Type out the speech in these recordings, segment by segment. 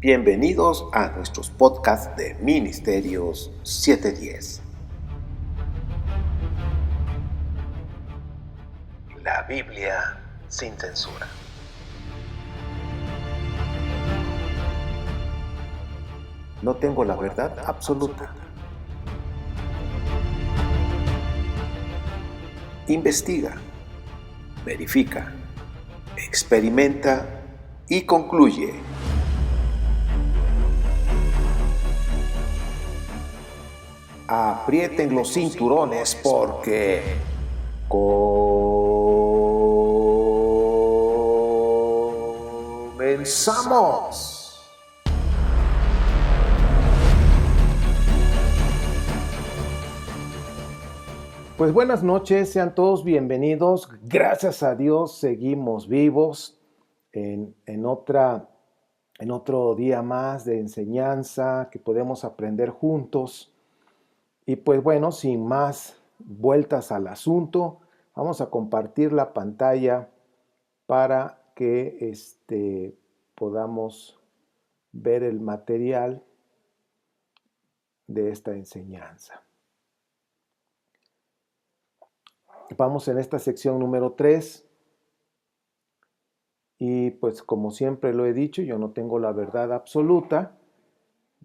Bienvenidos a nuestros podcasts de Ministerios 710. La Biblia sin censura. No tengo la verdad absoluta. Investiga, verifica, experimenta y concluye. Aprieten los cinturones porque comenzamos. Pues buenas noches, sean todos bienvenidos. Gracias a Dios seguimos vivos en otro día más de enseñanza que podemos aprender juntos. Y pues bueno, sin más vueltas al asunto, vamos a compartir la pantalla para que podamos ver el material de esta enseñanza. Vamos en esta sección número 3 y pues como siempre lo he dicho, yo no tengo la verdad absoluta.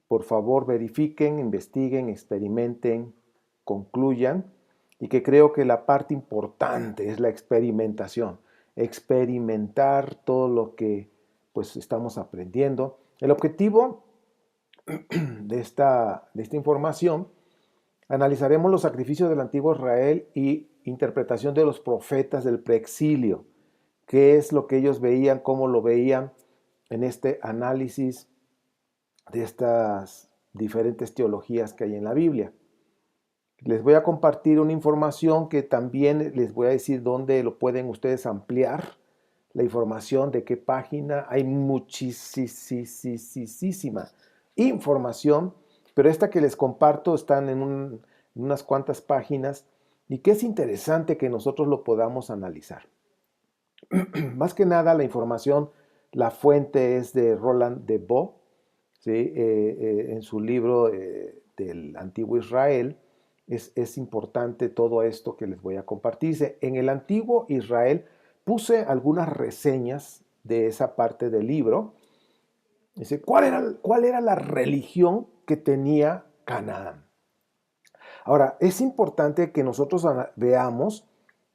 Por favor, verifiquen, investiguen, experimenten, concluyan, y que creo que la parte importante es la experimentación. Experimentar todo lo que pues estamos aprendiendo. El objetivo de esta información, analizaremos los sacrificios del antiguo Israel y interpretación de los profetas del preexilio. ¿Qué es lo que ellos veían? ¿Cómo lo veían en este análisis de estas diferentes teologías que hay en la Biblia? Les voy a compartir una información que también les voy a decir dónde lo pueden ustedes ampliar, la información, de qué página. Hay muchísima información, pero esta que les comparto están en unas cuantas páginas y que es interesante que nosotros lo podamos analizar. Más que nada la información, la fuente es de Roland de Boe, ¿sí? En su libro del Antiguo Israel. Es importante todo esto que les voy a compartir. Dice, en el Antiguo Israel puse algunas reseñas de esa parte del libro. Dice, ¿cuál era la religión que tenía Canaán? Ahora, es importante que nosotros veamos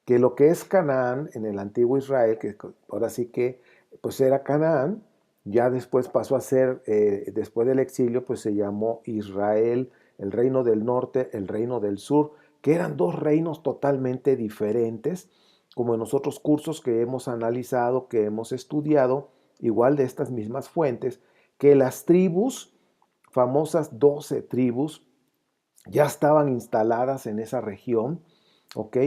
que lo que es Canaán en el Antiguo Israel, que ahora sí que pues era Canaán, ya después pasó a ser, después del exilio, pues se llamó Israel, el reino del norte, el reino del sur, que eran dos reinos totalmente diferentes, como en los otros cursos que hemos analizado, que hemos estudiado, igual de estas mismas fuentes, que las tribus, famosas 12 tribus, ya estaban instaladas en esa región, ¿ok?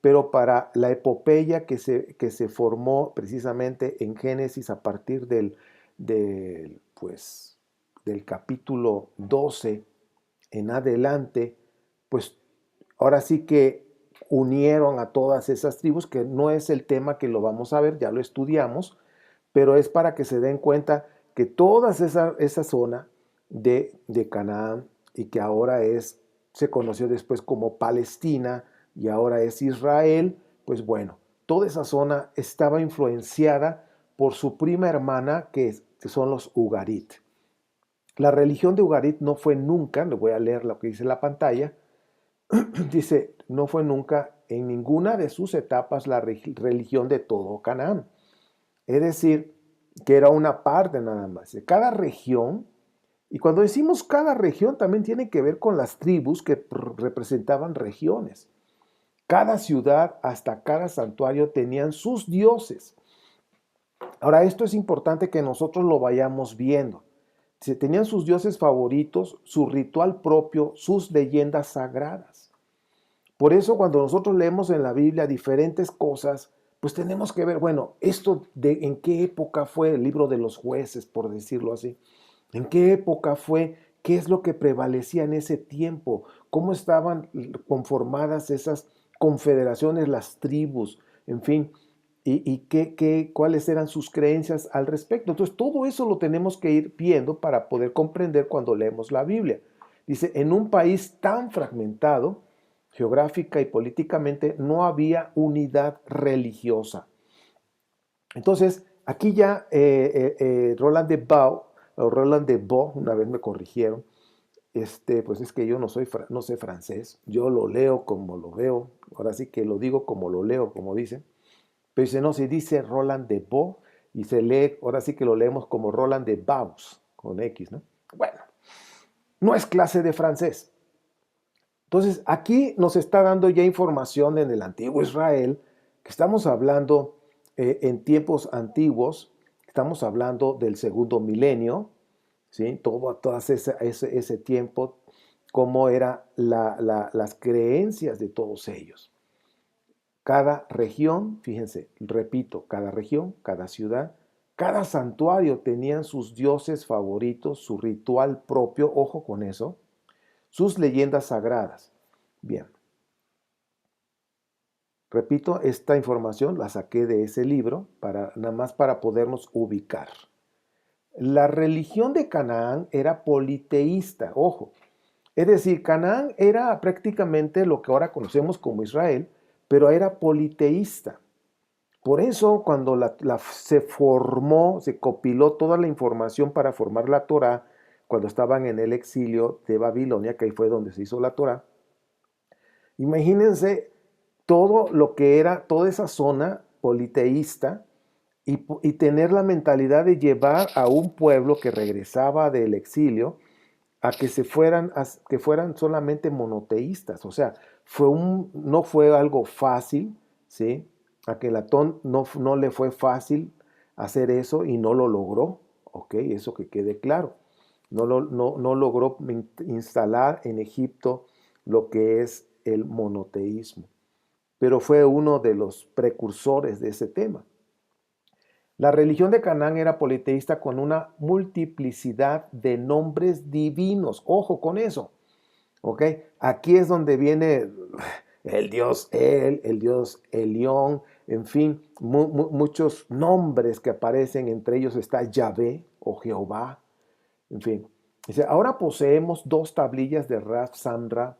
Pero para la epopeya que se formó precisamente en Génesis a partir del capítulo 12 en adelante, pues ahora sí que unieron a todas esas tribus, que no es el tema que lo vamos a ver, ya lo estudiamos, pero es para que se den cuenta que toda esa zona de Canaán, y que ahora se conoció después como Palestina y ahora es Israel, pues bueno, toda esa zona estaba influenciada por su prima hermana, que son los Ugarit. La religión de Ugarit no fue nunca, le voy a leer lo que dice en la pantalla, dice, no fue nunca en ninguna de sus etapas la religión de todo Canaán. Es decir, que era una parte nada más de cada región. Y cuando decimos cada región, también tiene que ver con las tribus que representaban regiones. Cada ciudad, hasta cada santuario, tenían sus dioses. Ahora, esto es importante que nosotros lo vayamos viendo. Tenían sus dioses favoritos, su ritual propio, sus leyendas sagradas. Por eso, cuando nosotros leemos en la Biblia diferentes cosas, pues tenemos que ver, bueno, esto en qué época fue el libro de los jueces, por decirlo así. ¿En qué época fue? ¿Qué es lo que prevalecía en ese tiempo? ¿Cómo estaban conformadas esas confederaciones, las tribus? En fin, cuáles eran sus creencias al respecto. Entonces, todo eso lo tenemos que ir viendo para poder comprender cuando leemos la Biblia. Dice, en un país tan fragmentado, geográfica y políticamente, no había unidad religiosa. Entonces, aquí ya Roland de Bo, una vez me corrigieron, pues es que yo no sé francés, yo lo leo como lo veo, ahora sí que lo digo como lo leo, como dicen, pero dice, no, se dice Roland de Bo y se lee, ahora sí que lo leemos como Roland de Baus, con X, ¿no? Bueno, no es clase de francés. Entonces, aquí nos está dando ya información en el antiguo Israel, que estamos hablando en tiempos antiguos, estamos hablando del segundo milenio, ¿sí? Todo ese tiempo, cómo eran las creencias de todos ellos. Cada región, fíjense, repito, cada región, cada ciudad, cada santuario tenían sus dioses favoritos, su ritual propio, ojo con eso, sus leyendas sagradas. Bien, repito, esta información la saqué de ese libro, nada más para podernos ubicar. La religión de Canaán era politeísta, ojo. Es decir, Canaán era prácticamente lo que ahora conocemos como Israel, pero era politeísta. Por eso, cuando se compiló toda la información para formar la Torá, cuando estaban en el exilio de Babilonia, que ahí fue donde se hizo la Torá, imagínense todo lo que era toda esa zona politeísta y tener la mentalidad de llevar a un pueblo que regresaba del exilio a que fueran solamente monoteístas. O sea, no fue algo fácil, ¿sí? A Kelatón no le fue fácil hacer eso y no lo logró, ¿ok? Eso que quede claro. No logró instalar en Egipto lo que es el monoteísmo, pero fue uno de los precursores de ese tema. La religión de Canaán era politeísta con una multiplicidad de nombres divinos. Ojo con eso. ¿Ok? Aquí es donde viene el dios el dios Elión, en fin, muchos nombres que aparecen, entre ellos está Yahvé o Jehová, en fin. Dice, ahora poseemos dos tablillas de Ras Samra,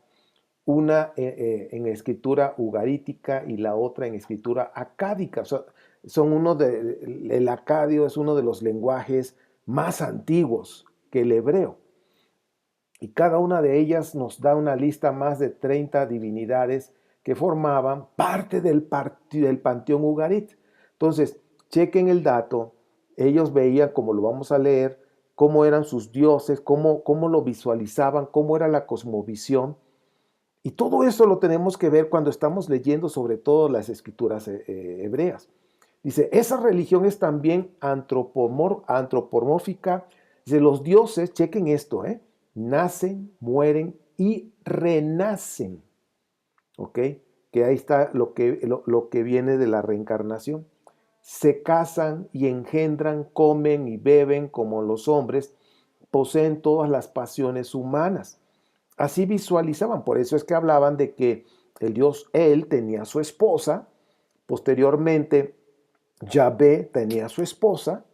una en escritura ugarítica y la otra en escritura acádica. O sea, el acadio es uno de los lenguajes más antiguos que el hebreo. Y cada una de ellas nos da una lista más de 30 divinidades que formaban parte del panteón ugarit. Entonces, chequen el dato, ellos veían, como lo vamos a leer, cómo eran sus dioses, cómo lo visualizaban, cómo era la cosmovisión. Y todo eso lo tenemos que ver cuando estamos leyendo sobre todo las escrituras hebreas. Dice, esa religión es también antropomórfica. Dice, los dioses, chequen esto, nacen, mueren y renacen. ¿Ok? Que ahí está lo que viene de la reencarnación. Se casan y engendran, comen y beben como los hombres, poseen todas las pasiones humanas. Así visualizaban, por eso es que hablaban de que el dios él tenía su esposa, posteriormente Yahvé tenía su esposa,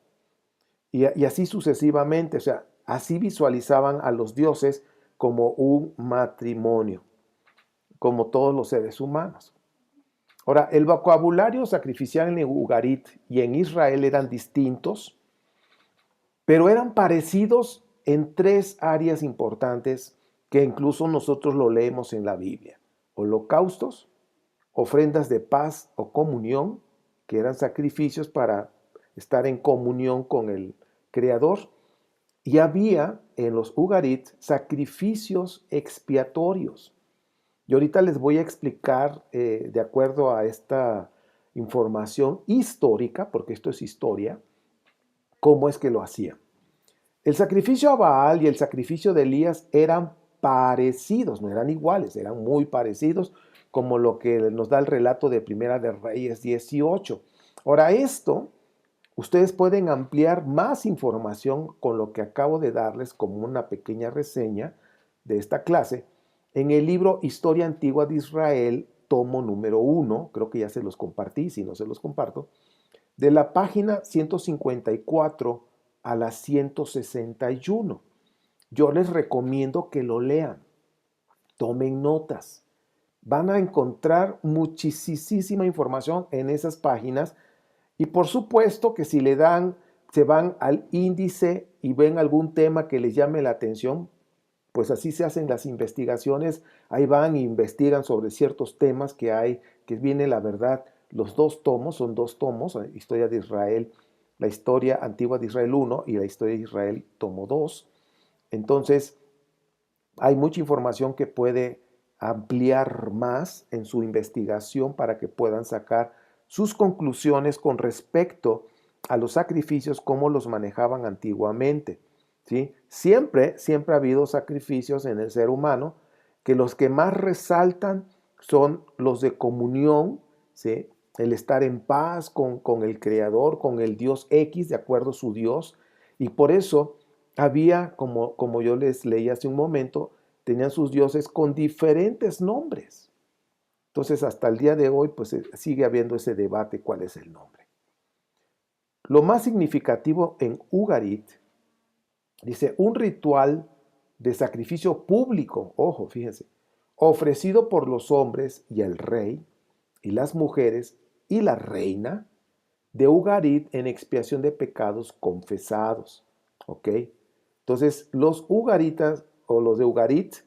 y así sucesivamente, o sea, así visualizaban a los dioses como un matrimonio, como todos los seres humanos. Ahora, el vocabulario sacrificial en Ugarit y en Israel eran distintos, pero eran parecidos en tres áreas importantes que incluso nosotros lo leemos en la Biblia. Holocaustos, ofrendas de paz o comunión, que eran sacrificios para estar en comunión con el Creador. Y había en los Ugarit sacrificios expiatorios. Y ahorita les voy a explicar, de acuerdo a esta información histórica, porque esto es historia, cómo es que lo hacían. El sacrificio a Baal y el sacrificio de Elías eran parecidos, no eran iguales, eran muy parecidos, como lo que nos da el relato de Primera de Reyes 18. Ahora, esto, ustedes pueden ampliar más información con lo que acabo de darles como una pequeña reseña de esta clase en el libro Historia Antigua de Israel, tomo número 1, creo que ya se los compartí, si no se los comparto, de la página 154 a la 161. Yo les recomiendo que lo lean, tomen notas. Van a encontrar muchísima información en esas páginas y por supuesto que si le dan, se van al índice y ven algún tema que les llame la atención, pues así se hacen las investigaciones, ahí van e investigan sobre ciertos temas que hay, que viene la verdad, los dos tomos, son dos tomos, la historia de Israel, la historia antigua de Israel 1 y la historia de Israel tomo 2. Entonces, hay mucha información que puede ampliar más en su investigación para que puedan sacar sus conclusiones con respecto a los sacrificios, cómo los manejaban antiguamente. ¿Sí? Siempre ha habido sacrificios en el ser humano, que los que más resaltan son los de comunión, ¿sí? El estar en paz con el Creador, con el Dios X, de acuerdo a su Dios. Y por eso había, como yo les leí hace un momento, tenían sus dioses con diferentes nombres. Entonces, hasta el día de hoy, pues sigue habiendo ese debate cuál es el nombre. Lo más significativo en Ugarit, dice, un ritual de sacrificio público, ojo, fíjense, ofrecido por los hombres y el rey, y las mujeres, y la reina, de Ugarit en expiación de pecados confesados. ¿Ok? Entonces, los Ugaritas o los de Ugarit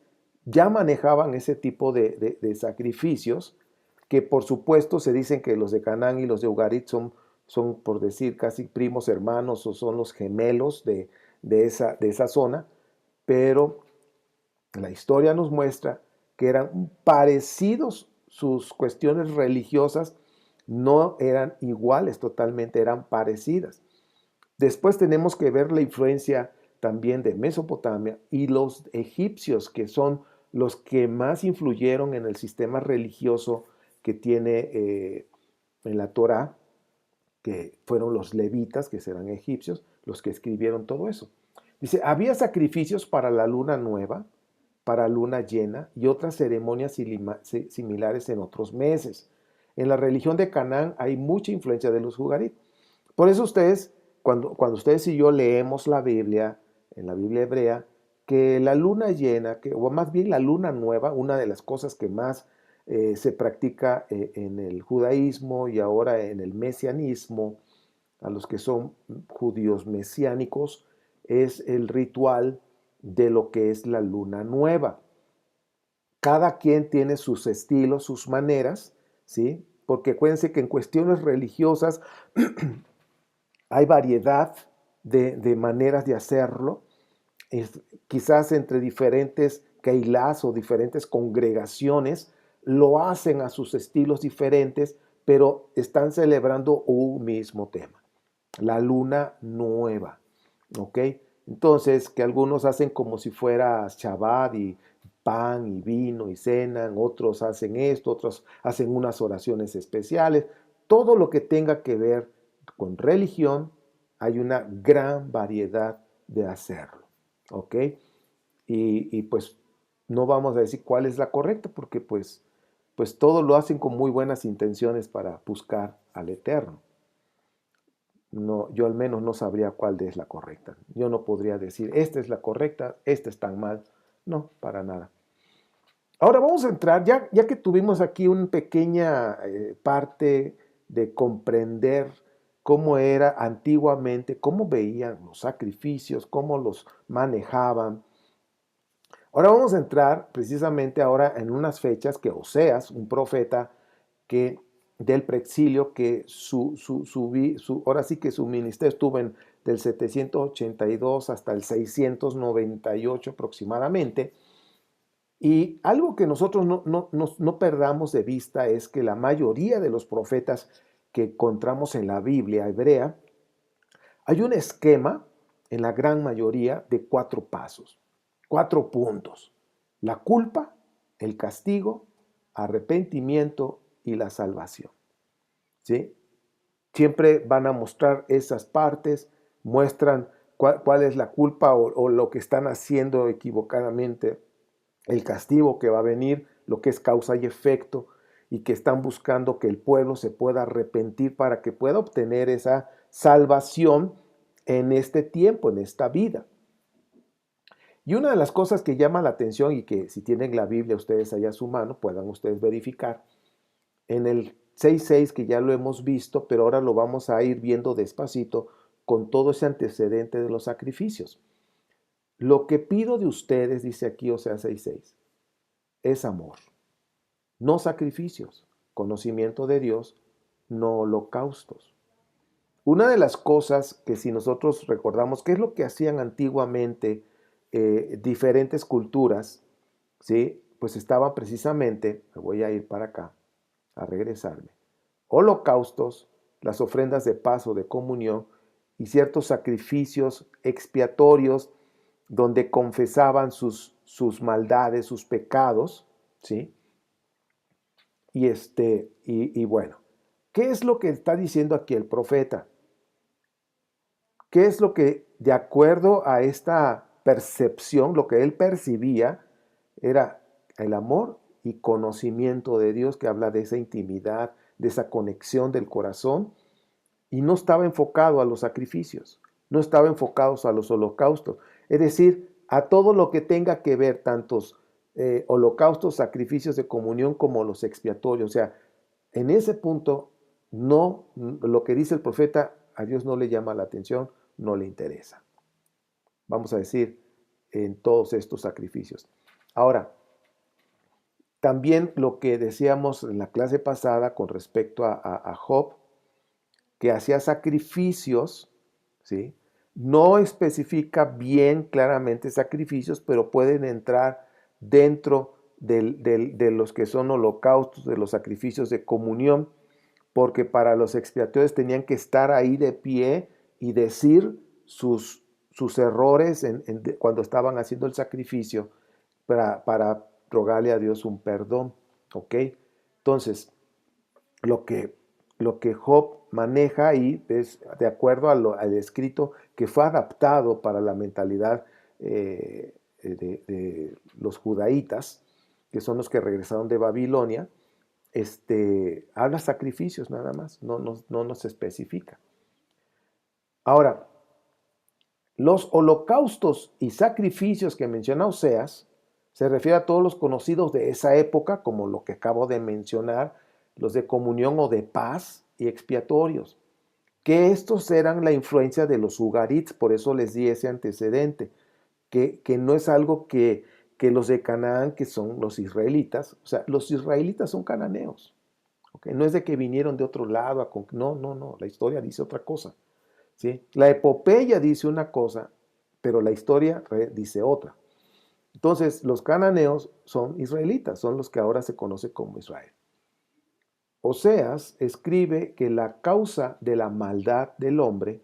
ya manejaban ese tipo de sacrificios, que por supuesto se dicen que los de Canaán y los de Ugarit son, por decir, casi primos hermanos o son los gemelos de esa zona, pero la historia nos muestra que eran parecidos, sus cuestiones religiosas no eran iguales totalmente, eran parecidas. Después tenemos que ver la influencia también de Mesopotamia y los egipcios, que son los que más influyeron en el sistema religioso que tiene en la Torá, que fueron los levitas, que serán egipcios, los que escribieron todo eso. Dice, había sacrificios para la luna nueva, para luna llena y otras ceremonias similares en otros meses. En la religión de Canaán hay mucha influencia de los Ugarit. Por eso ustedes, cuando ustedes y yo leemos la Biblia, en la Biblia hebrea, que la luna llena, o más bien la luna nueva, una de las cosas que más se practica en el judaísmo y ahora en el mesianismo, a los que son judíos mesiánicos, es el ritual de lo que es la luna nueva. Cada quien tiene sus estilos, sus maneras, ¿sí? Porque acuérdense que en cuestiones religiosas hay variedad de maneras de hacerlo, quizás entre diferentes keilás o diferentes congregaciones lo hacen a sus estilos diferentes, pero están celebrando un mismo tema, la luna nueva, ¿ok? Entonces, que algunos hacen como si fuera Shabbat y pan y vino y cenan, otros hacen esto, otros hacen unas oraciones especiales, todo lo que tenga que ver con religión, hay una gran variedad de hacerlo, ¿ok? Y pues no vamos a decir cuál es la correcta, porque pues todo lo hacen con muy buenas intenciones para buscar al Eterno. No, yo al menos no sabría cuál es la correcta. Yo no podría decir, esta es la correcta, esta es tan mal. No, para nada. Ahora vamos a entrar, ya que tuvimos aquí una pequeña parte de comprender cómo era antiguamente, cómo veían los sacrificios, cómo los manejaban. Ahora vamos a entrar precisamente ahora en unas fechas que Oseas, un profeta que del preexilio, que ahora sí que su ministerio estuvo del 782 hasta el 698 aproximadamente. Y algo que nosotros no perdamos de vista es que la mayoría de los profetas que encontramos en la Biblia hebrea, hay un esquema en la gran mayoría de 4 pasos, 4 puntos: la culpa, el castigo, arrepentimiento y la salvación. ¿Sí? Siempre van a mostrar esas partes, muestran cuál es la culpa o lo que están haciendo equivocadamente, el castigo que va a venir, lo que es causa y efecto. y que están buscando que el pueblo se pueda arrepentir para que pueda obtener esa salvación en este tiempo, en esta vida. Y una de las cosas que llama la atención y que si tienen la Biblia ustedes allá a su mano, puedan ustedes verificar, en el 6.6 que ya lo hemos visto, pero ahora lo vamos a ir viendo despacito con todo ese antecedente de los sacrificios. Lo que pido de ustedes, dice aquí Oseas 6.6, es amor, no sacrificios, conocimiento de Dios, no holocaustos. Una de las cosas que si nosotros recordamos, qué es lo que hacían antiguamente diferentes culturas, ¿sí? Pues estaban precisamente, me voy a ir para acá, a regresarme, holocaustos, las ofrendas de paz o de comunión y ciertos sacrificios expiatorios donde confesaban sus maldades, sus pecados, ¿sí? Y bueno, ¿qué es lo que está diciendo aquí el profeta? ¿Qué es lo que, de acuerdo a esta percepción, lo que él percibía era el amor y conocimiento de Dios, que habla de esa intimidad, de esa conexión del corazón, y no estaba enfocado a los sacrificios, no estaba enfocado a los holocaustos, es decir, a todo lo que tenga que ver, tantos holocaustos, sacrificios de comunión como los expiatorios. O sea, en ese punto, no, lo que dice el profeta, a Dios no le llama la atención, no le interesa. Vamos a decir, en todos estos sacrificios. Ahora, también lo que decíamos en la clase pasada con respecto a Job, que hacía sacrificios, ¿sí? No especifica bien claramente sacrificios, pero pueden entrar dentro de los que son holocaustos, de los sacrificios de comunión, porque para los expiatorios tenían que estar ahí de pie y decir sus errores cuando estaban haciendo el sacrificio para rogarle a Dios un perdón. ¿Ok? Entonces, lo que Job maneja ahí es de acuerdo al escrito que fue adaptado para la mentalidad de los judaítas, que son los que regresaron de Babilonia. Habla sacrificios nada más, no nos especifica. Ahora, los holocaustos y sacrificios que menciona Oseas se refiere a todos los conocidos de esa época, como lo que acabo de mencionar, los de comunión o de paz y expiatorios, que estos eran la influencia de los ugarits, por eso les di ese antecedente, que no es algo que los de Canaán, que son los israelitas, o sea, los israelitas son cananeos, ¿okay? No es de que vinieron de otro lado, no, la historia dice otra cosa, ¿sí? La epopeya dice una cosa, pero la historia dice otra. Entonces, los cananeos son israelitas, son los que ahora se conoce como Israel. Oseas escribe que la causa de la maldad del hombre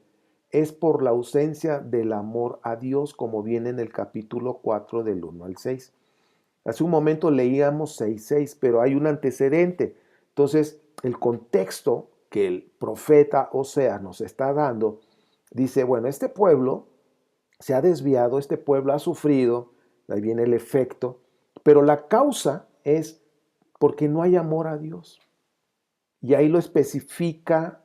es por la ausencia del amor a Dios, como viene en el capítulo 4 del 1 al 6. Hace un momento leíamos 6:6, pero hay un antecedente. Entonces, el contexto que el profeta Oseas nos está dando, dice, bueno, este pueblo se ha desviado, este pueblo ha sufrido, ahí viene el efecto, pero la causa es porque no hay amor a Dios. Y ahí lo especifica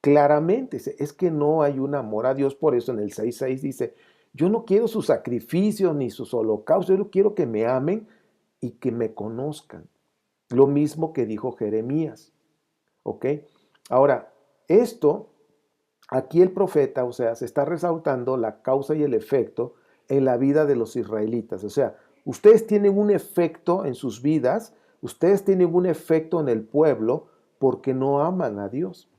claramente, es que no hay un amor a Dios, por eso en el 6:6 dice, yo no quiero sus sacrificios ni sus holocaustos, yo quiero que me amen y que me conozcan. Lo mismo que dijo Jeremías, ¿ok? Ahora, esto, aquí el profeta, o sea, se está resaltando la causa y el efecto en la vida de los israelitas. O sea, ustedes tienen un efecto en sus vidas, ustedes tienen un efecto en el pueblo porque no aman a Dios.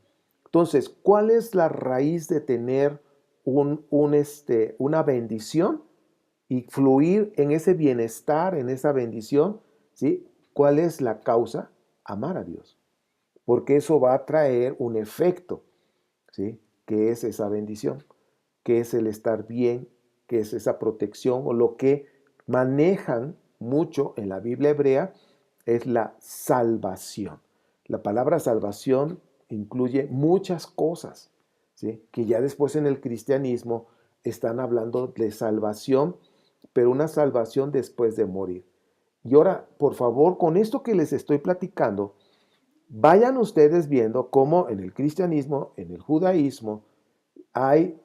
Entonces, ¿cuál es la raíz de tener una bendición y fluir en ese bienestar, en esa bendición? ¿Sí? ¿Cuál es la causa? Amar a Dios. Porque eso va a traer un efecto, ¿sí? Que es esa bendición, que es el estar bien, que es esa protección, o lo que manejan mucho en la Biblia hebrea es la salvación. La palabra salvación incluye muchas cosas, ¿sí? Que ya después en el cristianismo están hablando de salvación, pero una salvación después de morir. Y ahora, por favor, con esto que les estoy platicando, Vayan ustedes viendo cómo en el cristianismo, en el judaísmo, hay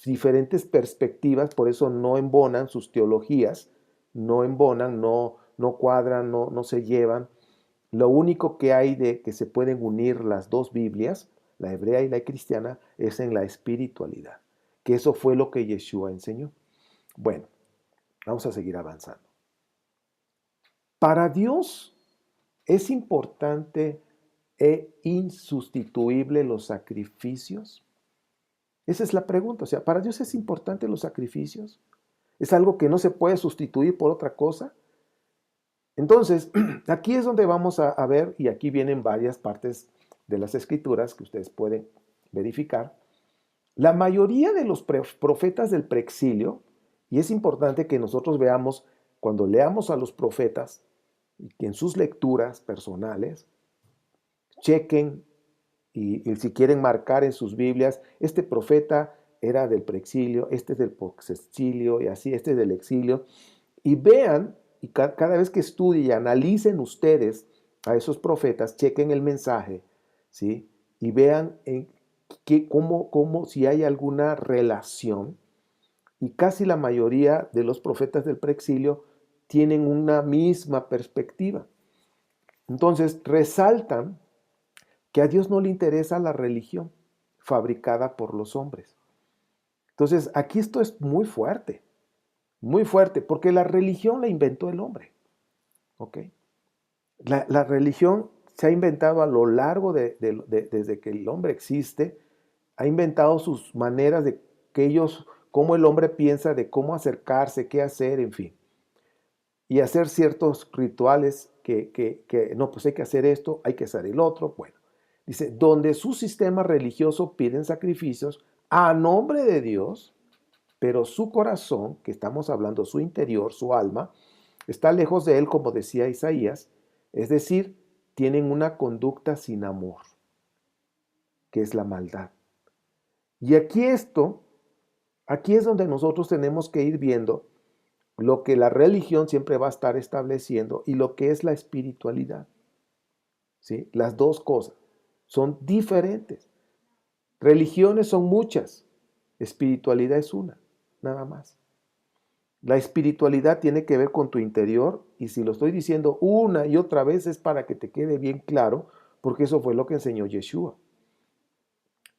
diferentes perspectivas, por eso no embonan sus teologías, no embonan, no cuadran, no se llevan. Lo único que hay de que se pueden unir las dos Biblias, la hebrea y la cristiana, es en la espiritualidad, que eso fue lo que Yeshua enseñó. Bueno, vamos a seguir avanzando. Para Dios es importante e insustituible los sacrificios. Esa es la pregunta. O sea, ¿para Dios es importante los sacrificios? ¿Es algo que no se puede sustituir por otra cosa? Entonces, aquí es donde vamos a ver, y aquí vienen varias partes de las escrituras que ustedes pueden verificar. La mayoría de los profetas del preexilio, y es importante que nosotros veamos, cuando leamos a los profetas, que en sus lecturas personales, chequen y si quieren marcar en sus Biblias, este profeta era del preexilio, este es del posexilio y así, este es del exilio, y vean, y cada vez que estudien y analicen ustedes a esos profetas, chequen el mensaje, ¿sí? Y vean cómo, si hay alguna relación, y casi la mayoría de los profetas del preexilio tienen una misma perspectiva. Entonces, resaltan que a Dios no le interesa la religión fabricada por los hombres. Entonces, aquí esto es muy fuerte, porque la religión la inventó el hombre. ¿Ok? La religión se ha inventado a lo largo desde que el hombre existe, ha inventado sus maneras de que ellos, cómo el hombre piensa de cómo acercarse, qué hacer, en fin. Y hacer ciertos rituales no, pues hay que hacer esto, hay que hacer el otro. Bueno, dice, donde su sistema religioso piden sacrificios a nombre de Dios, pero su corazón, que estamos hablando, su interior, su alma, está lejos de él, como decía Isaías, es decir, tienen una conducta sin amor, que es la maldad. Y aquí es donde nosotros tenemos que ir viendo lo que la religión siempre va a estar estableciendo y lo que es la espiritualidad. ¿Sí? Las dos cosas son diferentes. Religiones son muchas, espiritualidad es una, nada más. La espiritualidad tiene que ver con tu interior y si lo estoy diciendo una y otra vez es para que te quede bien claro, porque eso fue lo que enseñó Yeshua.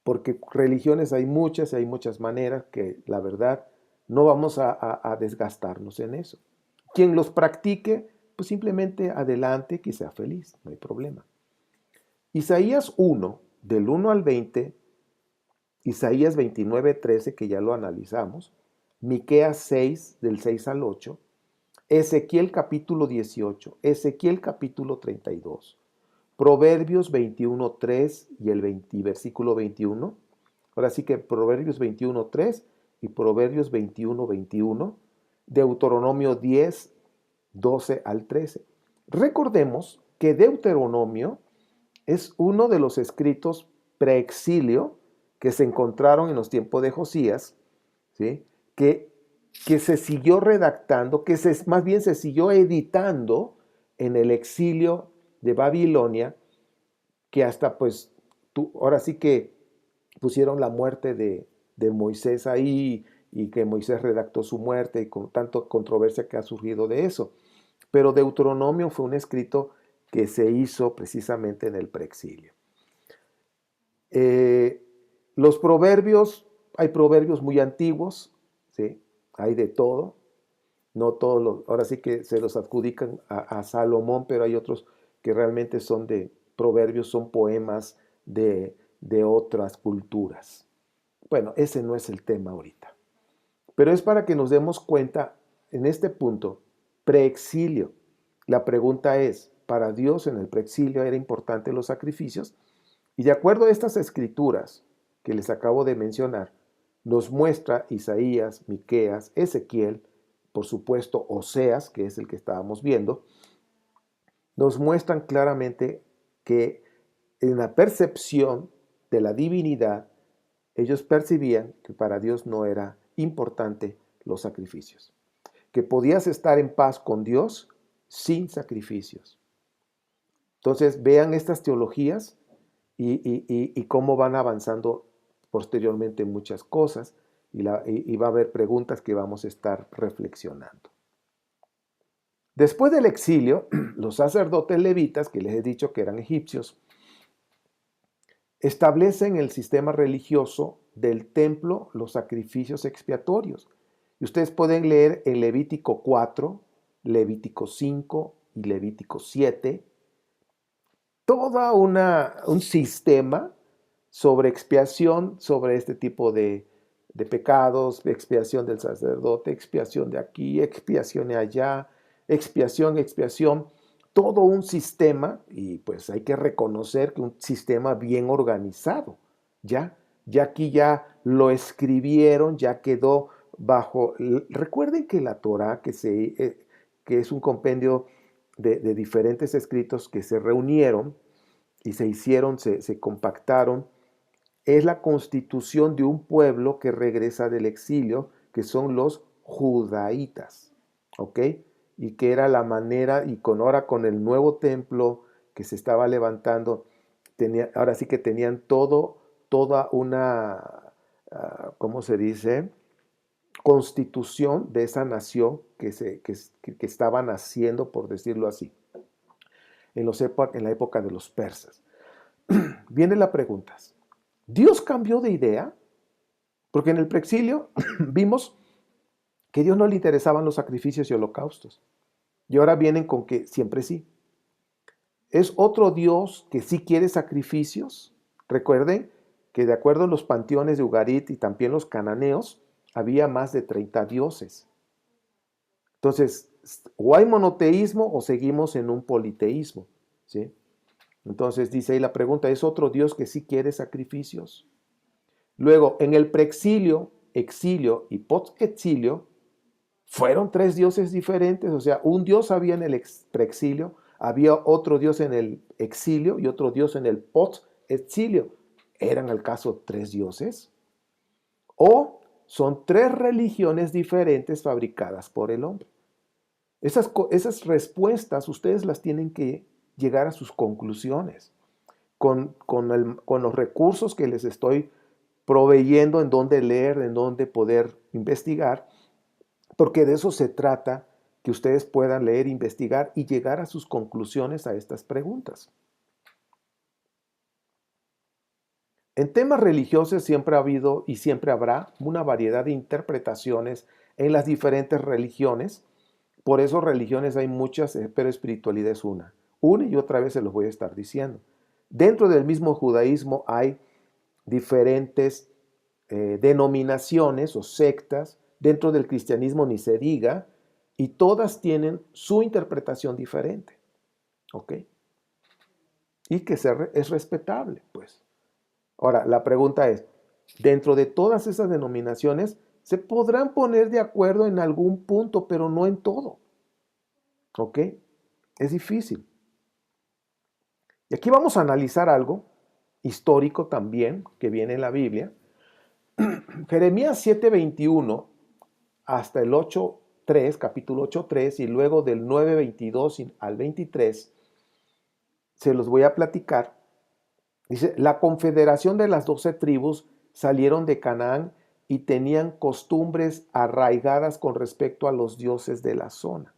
Porque religiones hay muchas maneras que la verdad no vamos a desgastarnos en eso. Quien los practique, pues simplemente adelante, que sea feliz, no hay problema. Isaías 1, del 1 al 20, Isaías 29, 13, que ya lo analizamos, Miqueas 6, del 6 al 8, Ezequiel capítulo 18, Ezequiel capítulo 32, Proverbios 21, 3 y el versículo 21. Ahora sí que Proverbios 21, 3 y Proverbios 21, 21. Deuteronomio 10, 12 al 13. Recordemos que Deuteronomio es uno de los escritos preexilio que se encontraron en los tiempos de Josías, ¿sí? que se siguió redactando, más bien se siguió editando en el exilio de Babilonia, que hasta pues ahora sí que pusieron la muerte de Moisés ahí y que Moisés redactó su muerte y con tanto controversia que ha surgido de eso. Pero Deuteronomio fue un escrito que se hizo precisamente en el preexilio. Los proverbios, hay proverbios muy antiguos, ¿sí? Hay de todo. No todos ahora sí que se los adjudican a Salomón, pero hay otros que realmente son de proverbios, son poemas de otras culturas. Bueno, ese no es el tema ahorita. Pero es para que nos demos cuenta en este punto, preexilio. La pregunta es, ¿para Dios en el preexilio era importante los sacrificios? Y de acuerdo a estas escrituras que les acabo de mencionar, nos muestra Isaías, Miqueas, Ezequiel, por supuesto Oseas, que es el que estábamos viendo, nos muestran claramente que en la percepción de la divinidad, ellos percibían que para Dios no era importante los sacrificios, que podías estar en paz con Dios sin sacrificios. Entonces, vean estas teologías y cómo van avanzando posteriormente muchas cosas y va a haber preguntas que vamos a estar reflexionando. Después del exilio, los sacerdotes levitas, que les he dicho que eran egipcios, establecen el sistema religioso del templo, los sacrificios expiatorios. Y ustedes pueden leer en Levítico 4, Levítico 5 y Levítico 7, toda un sistema sobre expiación, sobre este tipo de pecados, expiación del sacerdote, expiación de aquí, expiación de allá, expiación, todo un sistema, y pues hay que reconocer que un sistema bien organizado, ya aquí ya lo escribieron, ya quedó bajo, recuerden que la Torah, que es un compendio de diferentes escritos que se reunieron y se hicieron, se compactaron, es la constitución de un pueblo que regresa del exilio, que son los judaítas, ¿ok? Y que era la manera, y ahora con el nuevo templo que se estaba levantando, ahora sí que tenían toda una, ¿cómo se dice? Constitución de esa nación que estaba naciendo, por decirlo así, en la época de los persas. Viene la pregunta, ¿Dios cambió de idea? Porque en el preexilio vimos que a Dios no le interesaban los sacrificios y holocaustos. Y ahora vienen con que siempre sí. ¿Es otro Dios que sí quiere sacrificios? Recuerden que de acuerdo a los panteones de Ugarit y también los cananeos, había más de 30 dioses. Entonces, o hay monoteísmo o seguimos en un politeísmo, ¿sí? Entonces dice ahí la pregunta, ¿es otro Dios que sí quiere sacrificios? Luego, en el preexilio, exilio y post-exilio, fueron tres dioses diferentes, o sea, un dios había en el preexilio, había otro dios en el exilio y otro dios en el post-exilio. ¿Eran al caso tres dioses? ¿O son tres religiones diferentes fabricadas por el hombre? Esas respuestas ustedes las tienen que llegar a sus conclusiones con los recursos que les estoy proveyendo en dónde leer, en dónde poder investigar, porque de eso se trata, que ustedes puedan leer, investigar y llegar a sus conclusiones a estas preguntas. En temas religiosos siempre ha habido y siempre habrá una variedad de interpretaciones en las diferentes religiones. Por eso religiones hay muchas, pero espiritualidad es una. Una y otra vez se los voy a estar diciendo. Dentro del mismo judaísmo hay diferentes denominaciones o sectas, dentro del cristianismo ni se diga, y todas tienen su interpretación diferente, ¿ok? Y que es respetable, pues. Ahora, la pregunta es, dentro de todas esas denominaciones, se podrán poner de acuerdo en algún punto, pero no en todo, ¿ok? Es difícil. Y aquí vamos a analizar algo histórico también, que viene en la Biblia. Jeremías 7:21 hasta el 8:3, capítulo 8:3, y luego del 9:22 al 23, se los voy a platicar. Dice, la confederación de las 12 tribus salieron de Canaán y tenían costumbres arraigadas con respecto a los dioses de la zona.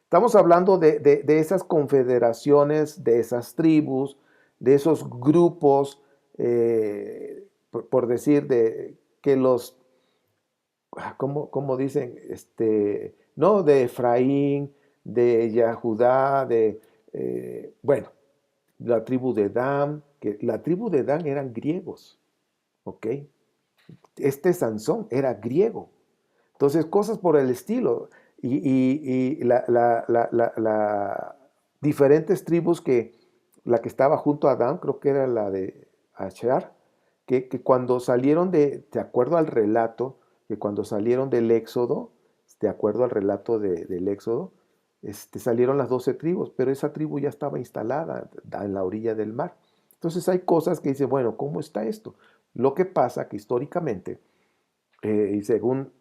Estamos hablando de esas confederaciones, de esas tribus, de esos grupos, por decir, de que los ¿cómo dicen? No, de Efraín, de Yahudá, bueno, la tribu de Dan, que la tribu de Dan eran griegos, ¿ok? Sansón era griego. Entonces, cosas por el estilo. Y diferentes tribus la que estaba junto a Dan, creo que era la de Asher, que cuando salieron de acuerdo al relato, que cuando salieron del Éxodo, de acuerdo al relato del Éxodo, salieron las 12 tribus, pero esa tribu ya estaba instalada en la orilla del mar. Entonces hay cosas que dicen, bueno, ¿cómo está esto? Lo que pasa que históricamente, y según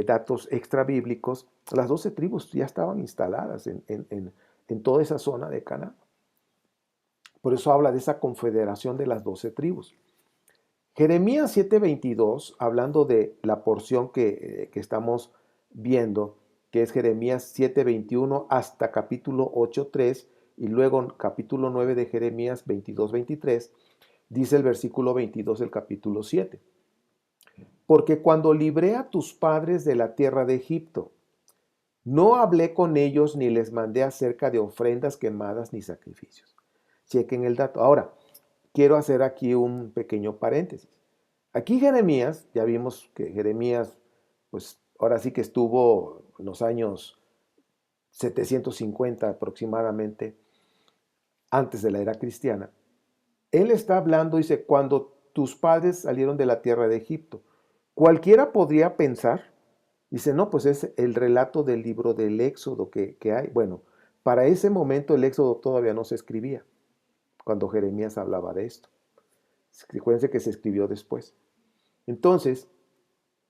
datos extra bíblicos, las 12 tribus ya estaban instaladas en toda esa zona de Canaán. Por eso habla de esa confederación de las 12 tribus. Jeremías 7:22, hablando de la porción que estamos viendo, que es Jeremías 7:21 hasta capítulo 8:3 y luego capítulo 9 de Jeremías 22:23, dice el versículo 22 del capítulo 7. Porque cuando libré a tus padres de la tierra de Egipto, no hablé con ellos ni les mandé acerca de ofrendas quemadas ni sacrificios. Chequen el dato. Ahora, quiero hacer aquí un pequeño paréntesis. Aquí Jeremías, ya vimos que Jeremías, pues ahora sí que estuvo en los años 750 aproximadamente, antes de la era cristiana. Él está hablando, dice, cuando tus padres salieron de la tierra de Egipto. Cualquiera podría pensar, dice, no, pues es el relato del libro del Éxodo que hay. Bueno, para ese momento el Éxodo todavía no se escribía, cuando Jeremías hablaba de esto. Recuérdense que se escribió después. Entonces,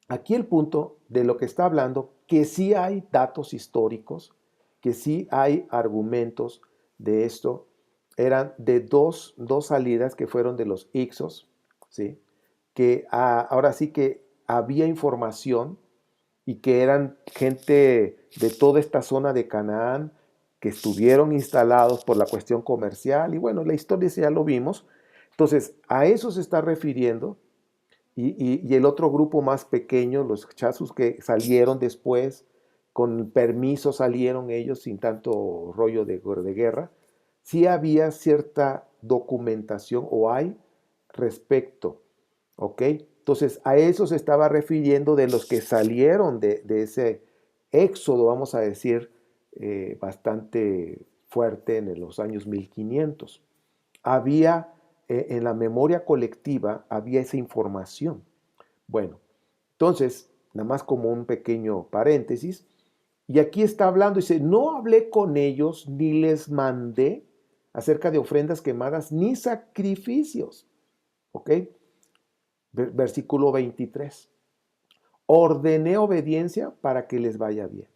aquí el punto de lo que está hablando, que sí hay datos históricos, que sí hay argumentos de esto, eran de dos salidas que fueron de los Ixos, ¿sí? Que ahora sí que había información y que eran gente de toda esta zona de Canaán que estuvieron instalados por la cuestión comercial y bueno, la historia ya lo vimos. Entonces, a eso se está refiriendo y el otro grupo más pequeño, los chasus que salieron después, con permiso salieron ellos sin tanto rollo de guerra, sí había cierta documentación o hay respecto, ¿ok? Entonces a eso se estaba refiriendo de los que salieron de ese éxodo, vamos a decir, bastante fuerte en los años 1500. Había en la memoria colectiva, había esa información. Bueno, entonces, nada más como un pequeño paréntesis, y aquí está hablando, dice, no hablé con ellos ni les mandé acerca de ofrendas quemadas ni sacrificios. ¿Ok? Versículo 23. Ordené obediencia para que les vaya bien.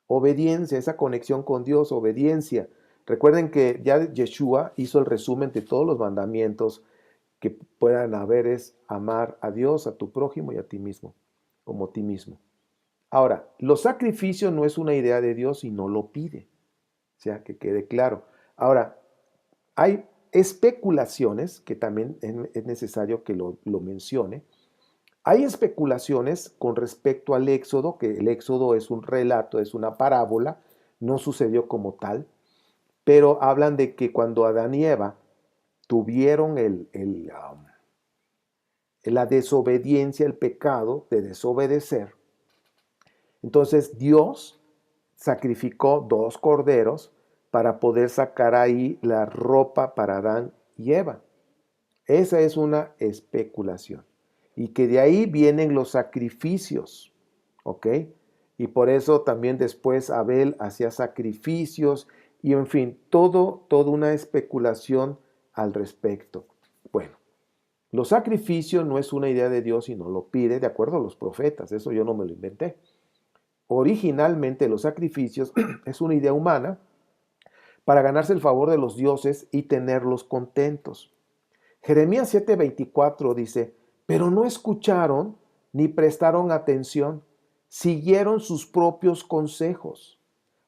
Obediencia, esa conexión con Dios, obediencia. Recuerden que ya Yeshua hizo el resumen de todos los mandamientos que puedan haber, es amar a Dios, a tu prójimo y a ti mismo, como a ti mismo. Ahora, los sacrificios no es una idea de Dios y no lo pide. O sea, que quede claro. Ahora, hay especulaciones, que también es necesario que lo mencione. Hay especulaciones con respecto al Éxodo, que el Éxodo es un relato, es una parábola, no sucedió como tal, pero hablan de que cuando Adán y Eva tuvieron la desobediencia, el pecado de desobedecer, entonces Dios sacrificó 2 corderos para poder sacar ahí la ropa para Adán y Eva. Esa es una especulación. Y que de ahí vienen los sacrificios, ¿ok? Y por eso también después Abel hacía sacrificios y en fin, toda una especulación al respecto. Bueno, los sacrificios no es una idea de Dios y no lo pide de acuerdo a los profetas, eso yo no me lo inventé. Originalmente los sacrificios es una idea humana para ganarse el favor de los dioses y tenerlos contentos. Jeremías 7:24 dice, pero no escucharon ni prestaron atención, siguieron sus propios consejos,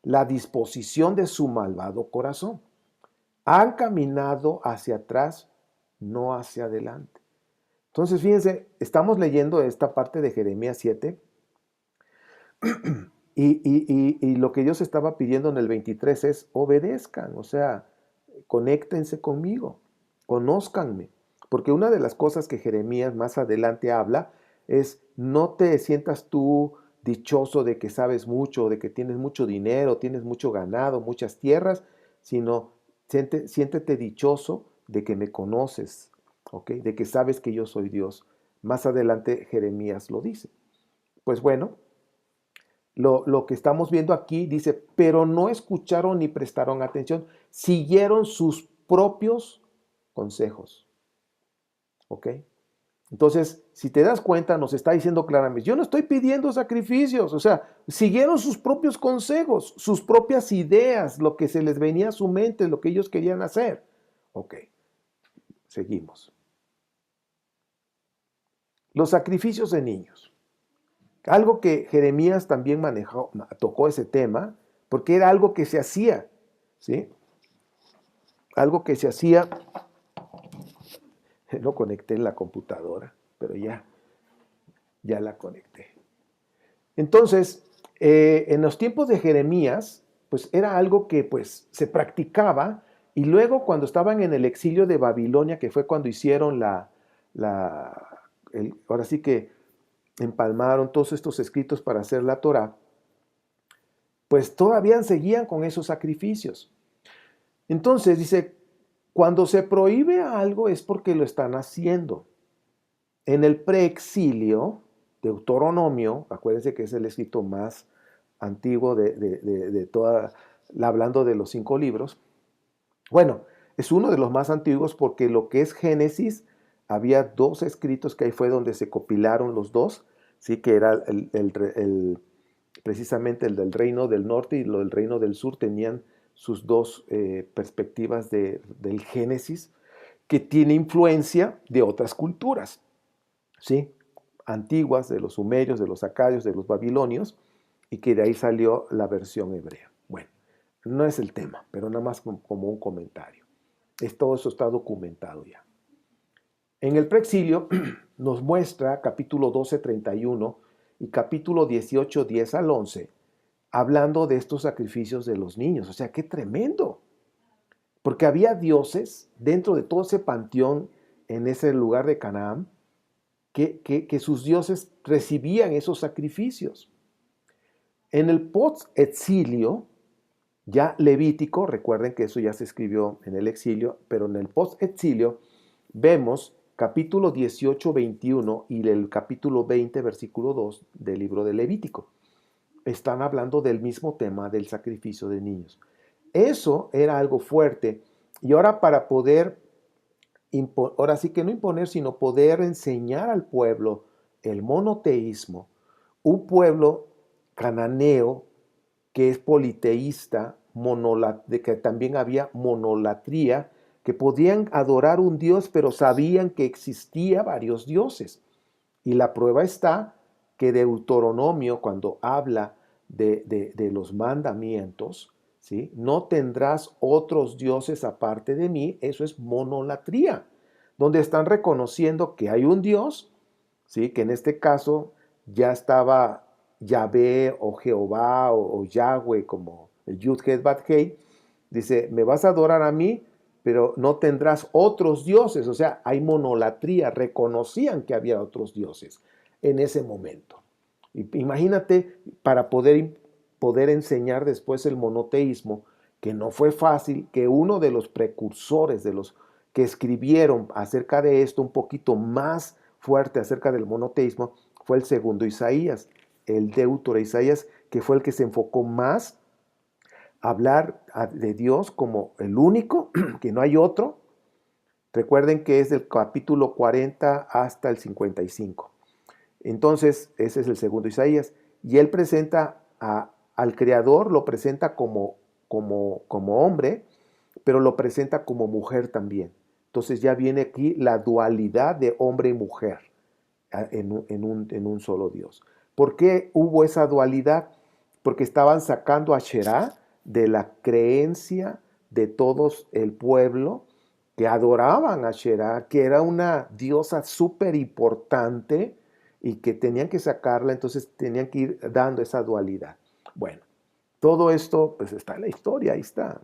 la disposición de su malvado corazón. Han caminado hacia atrás, no hacia adelante. Entonces, fíjense, estamos leyendo esta parte de Jeremías 7 y lo que Dios estaba pidiendo en el 23 es obedezcan, o sea, conéctense conmigo, conózcanme. Porque una de las cosas que Jeremías más adelante habla es no te sientas tú dichoso de que sabes mucho, de que tienes mucho dinero, tienes mucho ganado, muchas tierras, sino siéntete dichoso de que me conoces, ¿ok? De que sabes que yo soy Dios. Más adelante Jeremías lo dice. Pues bueno, lo que estamos viendo aquí dice, pero no escucharon ni prestaron atención, siguieron sus propios consejos. ¿Ok? Entonces, si te das cuenta, nos está diciendo claramente, yo no estoy pidiendo sacrificios, o sea, siguieron sus propios consejos, sus propias ideas, lo que se les venía a su mente, lo que ellos querían hacer. Ok, seguimos. Los sacrificios de niños. Algo que Jeremías también manejó, tocó ese tema, porque era algo que se hacía, ¿sí? Algo que se hacía. No conecté en la computadora, pero ya la conecté. Entonces, en los tiempos de Jeremías, pues era algo que pues se practicaba, y luego cuando estaban en el exilio de Babilonia, que fue cuando hicieron ahora sí que empalmaron todos estos escritos para hacer la Torá, pues todavía seguían con esos sacrificios. Entonces dice, cuando se prohíbe algo es porque lo están haciendo. En el preexilio, Deuteronomio, acuérdense que es el escrito más antiguo de toda, hablando de los 5 libros. Bueno, es uno de los más antiguos porque lo que es Génesis, había 2 escritos que ahí fue donde se compilaron los dos, ¿sí? Que era precisamente el del reino del norte y lo del reino del sur, tenían sus 2 perspectivas del Génesis, que tiene influencia de otras culturas, ¿sí? Antiguas, de los sumerios, de los acadios, de los babilonios, y que de ahí salió la versión hebrea. Bueno, no es el tema, pero nada más como un comentario. Todo eso está documentado ya. En el preexilio nos muestra capítulo 12, 31 y capítulo 18, 10 al 11, hablando de estos sacrificios de los niños. O sea, qué tremendo. Porque había dioses dentro de todo ese panteón en ese lugar de Canaán, que sus dioses recibían esos sacrificios. En el post-exilio, ya Levítico, recuerden que eso ya se escribió en el exilio, pero en el post-exilio vemos capítulo 18, 21 y el capítulo 20, versículo 2 del libro de Levítico. Están hablando del mismo tema del sacrificio de niños. Eso era algo fuerte. Y ahora para poder, ahora sí que no imponer, sino poder enseñar al pueblo el monoteísmo, un pueblo cananeo que es politeísta, de que también había monolatría, que podían adorar un dios, pero sabían que existía varios dioses. Y la prueba está que Deuteronomio, cuando habla de los mandamientos, ¿sí? No tendrás otros dioses aparte de mí, eso es monolatría, donde están reconociendo que hay un Dios, ¿sí? Que en este caso ya estaba Yahvé o Jehová o Yahweh, como el Yud Hed Bat Hei, dice, me vas a adorar a mí, pero no tendrás otros dioses. O sea, hay monolatría, reconocían que había otros dioses en ese momento. Imagínate, para poder enseñar después el monoteísmo, que no fue fácil, que uno de los precursores, de los que escribieron acerca de esto un poquito más fuerte acerca del monoteísmo, fue el segundo Isaías, el Deutero Isaías, que fue el que se enfocó más a hablar de Dios como el único, que no hay otro. Recuerden que es del capítulo 40 hasta el 55. Entonces, ese es el segundo Isaías. Y él presenta al Creador, lo presenta como hombre, pero lo presenta como mujer también. Entonces ya viene aquí la dualidad de hombre y mujer en un solo Dios. ¿Por qué hubo esa dualidad? Porque estaban sacando a Asherá de la creencia de todos el pueblo que adoraban a Asherá, que era una diosa súper importante y que tenían que sacarla, entonces tenían que ir dando esa dualidad. Bueno, todo esto pues está en la historia, ahí está.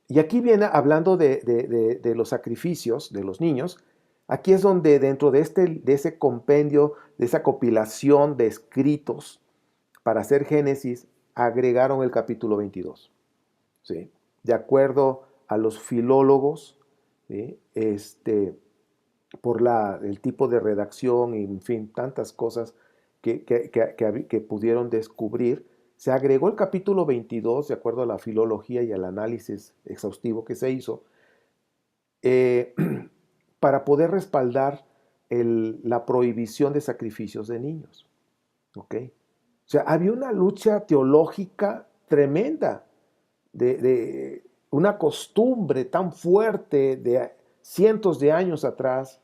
Y aquí viene hablando de los sacrificios de los niños. Aquí es donde dentro de ese compendio, de esa compilación de escritos para hacer Génesis, agregaron el capítulo 22. ¿Sí? De acuerdo a los filólogos, ¿sí? Por el tipo de redacción y, en fin, tantas cosas que pudieron descubrir, se agregó el capítulo 22, de acuerdo a la filología y al análisis exhaustivo que se hizo, eh, para poder respaldar la prohibición de sacrificios de niños. ¿Ok? O sea, había una lucha teológica tremenda una costumbre tan fuerte de cientos de años atrás,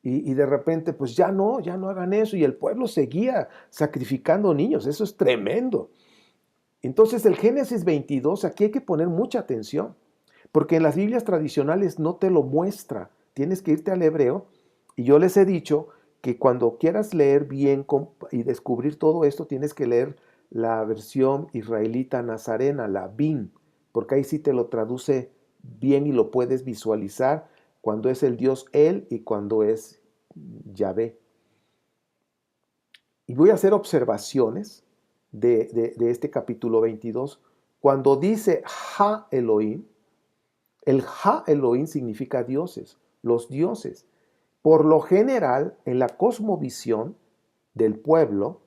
y de repente pues ya no hagan eso, y el pueblo seguía sacrificando niños. Eso es tremendo. Entonces el Génesis 22, aquí hay que poner mucha atención, porque en las Biblias tradicionales no te lo muestra. Tienes que irte al hebreo, y yo les he dicho que cuando quieras leer bien y descubrir todo esto, tienes que leer la versión israelita nazarena, la BIN, porque ahí sí te lo traduce bien y lo puedes visualizar cuando es el Dios Él y cuando es Yahvé. Y voy a hacer observaciones de este capítulo 22. Cuando dice Ha Elohim, el Ha Elohim significa dioses, los dioses. Por lo general, en la cosmovisión del pueblo,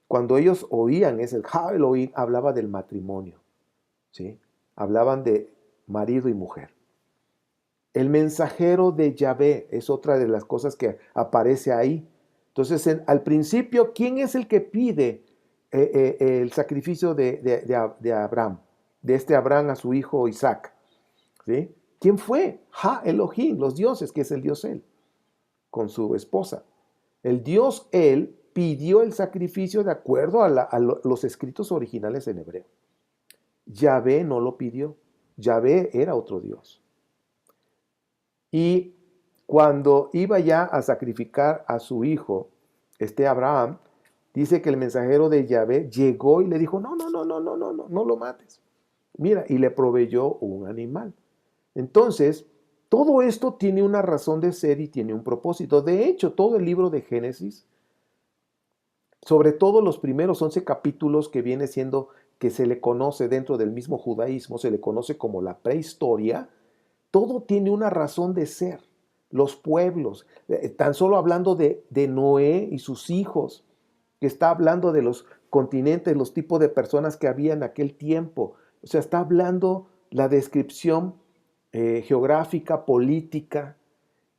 cuando ellos oían ese Ha Elohim, hablaba del matrimonio, ¿sí? Hablaban de marido y mujer. El mensajero de Yahvé es otra de las cosas que aparece ahí. Entonces, al principio, ¿quién es el que pide el sacrificio de Abraham? De este Abraham a su hijo Isaac. ¿Sí? ¿Quién fue? Ha Elohim, los dioses, que es el Dios Él, con su esposa. El Dios Él pidió el sacrificio de acuerdo a los escritos originales en hebreo. Yahvé no lo pidió. Yahvé era otro Dios. Y cuando iba ya a sacrificar a su hijo, Abraham, dice que el mensajero de Yahvé llegó y le dijo, no lo mates. Mira, y le proveyó un animal. Entonces, todo esto tiene una razón de ser y tiene un propósito. De hecho, todo el libro de Génesis, sobre todo los primeros 11 capítulos que viene siendo, que se le conoce dentro del mismo judaísmo, se le conoce como la prehistoria, todo tiene una razón de ser. Los pueblos, tan solo hablando de Noé y sus hijos, que está hablando de los continentes, los tipos de personas que había en aquel tiempo. O sea, está hablando la descripción geográfica, política,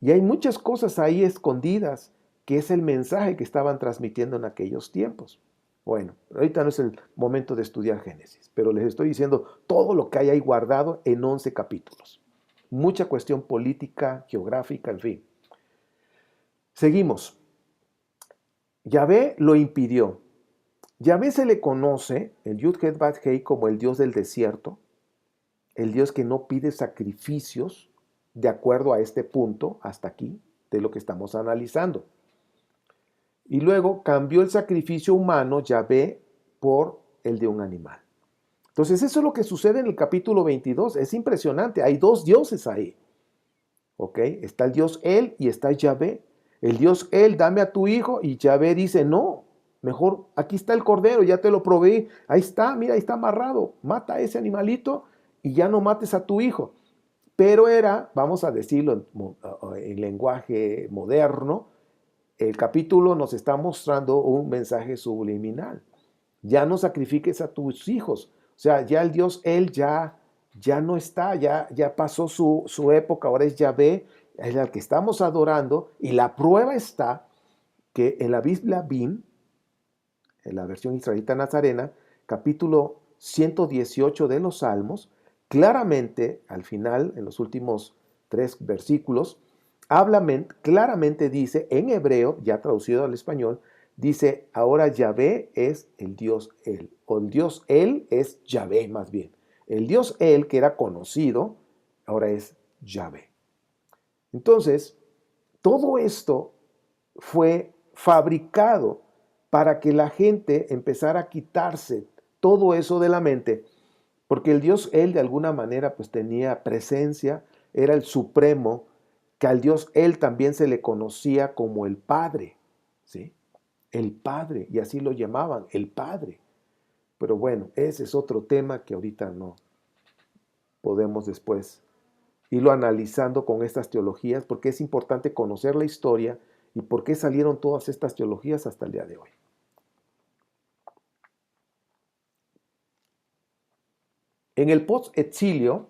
y hay muchas cosas ahí escondidas, que es el mensaje que estaban transmitiendo en aquellos tiempos. Bueno, ahorita no es el momento de estudiar Génesis, pero les estoy diciendo todo lo que hay ahí guardado en 11 capítulos. Mucha cuestión política, geográfica, en fin. Seguimos. Yahvé lo impidió. Yahvé se le conoce, el Yud-Het-Bat-Hei, como el Dios del desierto, el Dios que no pide sacrificios de acuerdo a este punto, hasta aquí, de lo que estamos analizando. Y luego cambió el sacrificio humano, Yahvé, por el de un animal. Entonces eso es lo que sucede en el capítulo 22. Es impresionante, hay dos dioses ahí. ¿Ok? Está el Dios Él y está Yahvé. El Dios Él, dame a tu hijo, y Yahvé dice, no, mejor aquí está el cordero, ya te lo proveí, ahí está, mira, ahí está amarrado, mata a ese animalito y ya no mates a tu hijo. Pero era, vamos a decirlo en lenguaje moderno, el capítulo nos está mostrando un mensaje subliminal. Ya no sacrifiques a tus hijos. O sea, ya el Dios Él ya no está, ya pasó su época, ahora es Yahvé, es el que estamos adorando, y la prueba está que en la Biblia BIM, en la versión israelita nazarena, capítulo 118 de los Salmos, claramente, al final, en los últimos 3 versículos, claramente dice, en hebreo, ya traducido al español, dice, ahora Yahvé es el Dios Él, o el Dios Él es Yahvé más bien. El Dios Él, que era conocido, ahora es Yahvé. Entonces, todo esto fue fabricado para que la gente empezara a quitarse todo eso de la mente, porque el Dios Él de alguna manera pues tenía presencia, era el supremo, que al Dios Él también se le conocía como el Padre, ¿sí? El Padre, y así lo llamaban, el Padre. Pero bueno, ese es otro tema que ahorita no podemos después irlo analizando con estas teologías, porque es importante conocer la historia y por qué salieron todas estas teologías hasta el día de hoy. En el post-exilio,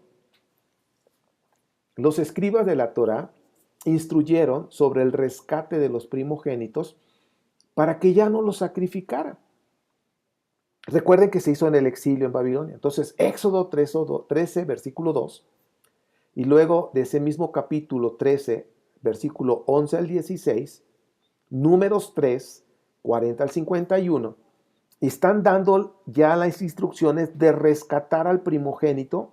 los escribas de la Torá instruyeron sobre el rescate de los primogénitos para que ya no los sacrificaran. Recuerden que se hizo en el exilio en Babilonia. Entonces, Éxodo 13, versículo 2, y luego de ese mismo capítulo 13, versículo 11 al 16, Números 3, 40 al 51, están dando ya las instrucciones de rescatar al primogénito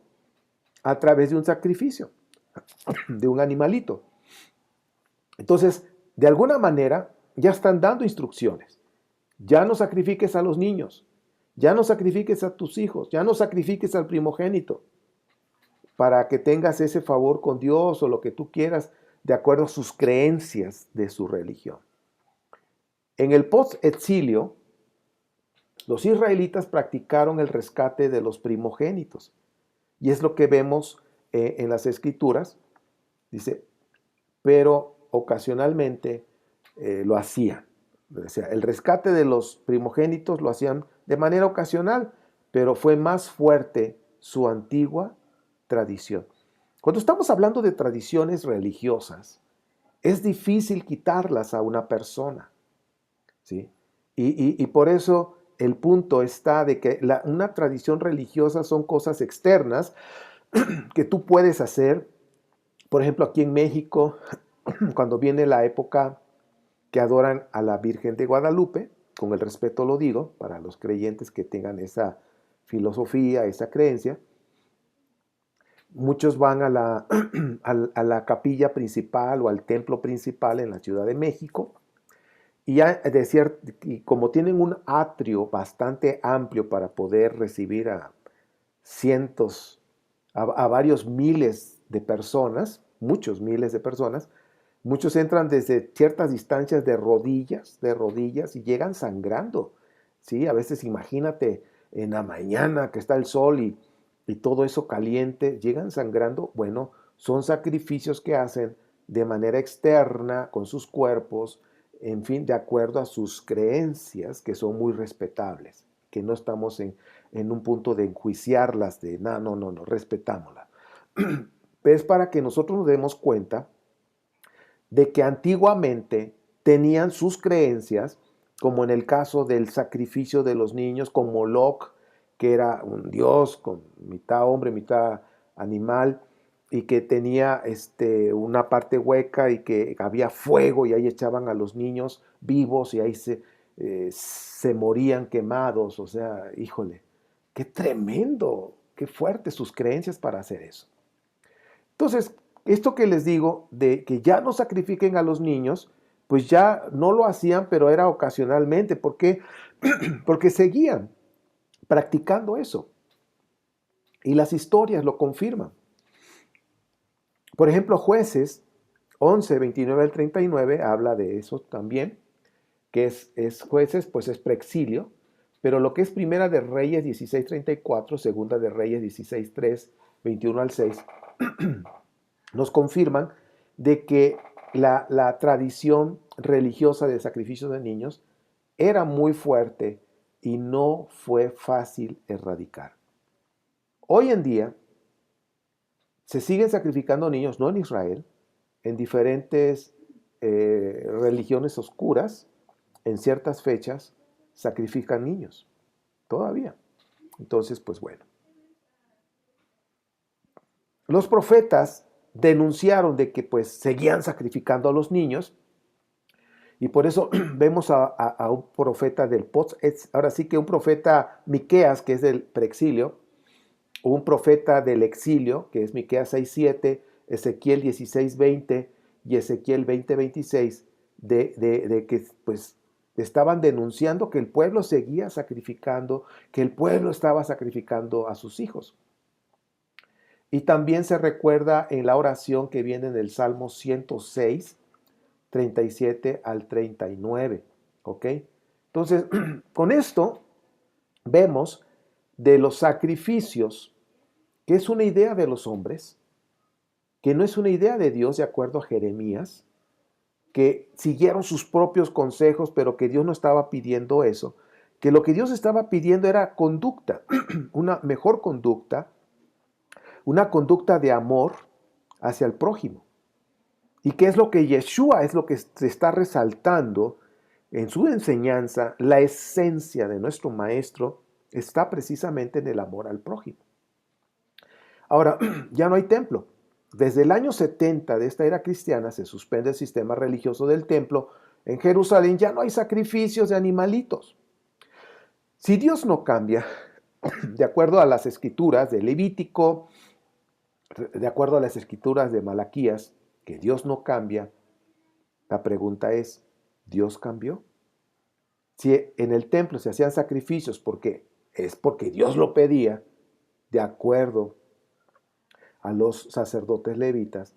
a través de un sacrificio, de un animalito. Entonces, de alguna manera, ya están dando instrucciones. Ya no sacrifiques a los niños, ya no sacrifiques a tus hijos, ya no sacrifiques al primogénito, para que tengas ese favor con Dios o lo que tú quieras, de acuerdo a sus creencias de su religión. En el post-exilio, los israelitas practicaron el rescate de los primogénitos. Y es lo que vemos en las escrituras. Dice, pero ocasionalmente lo hacían. O sea, el rescate de los primogénitos lo hacían de manera ocasional, pero fue más fuerte su antigua tradición. Cuando estamos hablando de tradiciones religiosas, es difícil quitarlas a una persona, ¿sí? Y por eso el punto está de que una tradición religiosa son cosas externas que tú puedes hacer. Por ejemplo, aquí en México, cuando viene la época que adoran a la Virgen de Guadalupe, con el respeto lo digo, para los creyentes que tengan esa filosofía, esa creencia, muchos van a la capilla principal o al templo principal en la Ciudad de México, y como tienen un atrio bastante amplio para poder recibir a cientos, a varios miles de personas, muchos miles de personas, muchos entran desde ciertas distancias de rodillas y llegan sangrando, ¿sí? A veces imagínate en la mañana que está el sol y todo eso caliente, llegan sangrando. Bueno, son sacrificios que hacen de manera externa con sus cuerpos, en fin, de acuerdo a sus creencias, que son muy respetables, que no estamos en un punto de enjuiciarlas, de no, respetámoslas. Es para que nosotros nos demos cuenta de que antiguamente tenían sus creencias, como en el caso del sacrificio de los niños con Moloch, que era un dios con mitad hombre, mitad animal, y que tenía una parte hueca y que había fuego y ahí echaban a los niños vivos y ahí se morían quemados. O sea, híjole, qué tremendo, qué fuertes sus creencias para hacer eso. Entonces, esto que les digo de que ya no sacrifiquen a los niños, pues ya no lo hacían, pero era ocasionalmente. ¿Por qué? Porque seguían practicando eso. Y las historias lo confirman. Por ejemplo, Jueces 11, 29 al 39 habla de eso también, que es Jueces, pues es preexilio, pero lo que es Primera de Reyes 16, 34, Segunda de Reyes 16, 3, 21 al 6, nos confirman de que la tradición religiosa de sacrificio de niños era muy fuerte y no fue fácil erradicar. Hoy en día se siguen sacrificando niños, no en Israel, en diferentes religiones oscuras, en ciertas fechas, sacrifican niños, todavía. Entonces, pues bueno. Los profetas denunciaron de que pues seguían sacrificando a los niños, y por eso vemos a un profeta del ahora sí que un profeta Miqueas, que es del preexilio, un profeta del exilio, que es Miqueas 6:7, Ezequiel 16:20 y Ezequiel 20:26, de que pues estaban denunciando que el pueblo seguía sacrificando, que el pueblo estaba sacrificando a sus hijos. Y también se recuerda en la oración que viene en el Salmo 106, 37 al 39. ¿Ok? Entonces, con esto vemos de los sacrificios, que es una idea de los hombres, que no es una idea de Dios, de acuerdo a Jeremías, que siguieron sus propios consejos, pero que Dios no estaba pidiendo eso, que lo que Dios estaba pidiendo era conducta, una mejor conducta, una conducta de amor hacia el prójimo. ¿Y qué es lo que Yeshua es lo que se está resaltando en su enseñanza? La esencia de nuestro maestro está precisamente en el amor al prójimo. Ahora, ya no hay templo. Desde el año 70 de esta era cristiana se suspende el sistema religioso del templo. En Jerusalén ya no hay sacrificios de animalitos. Si Dios no cambia, de acuerdo a las escrituras de Levítico, de acuerdo a las escrituras de Malaquías, que Dios no cambia, la pregunta es, ¿Dios cambió? Si en el templo se hacían sacrificios porque Dios lo pedía, de acuerdo a los sacerdotes levitas,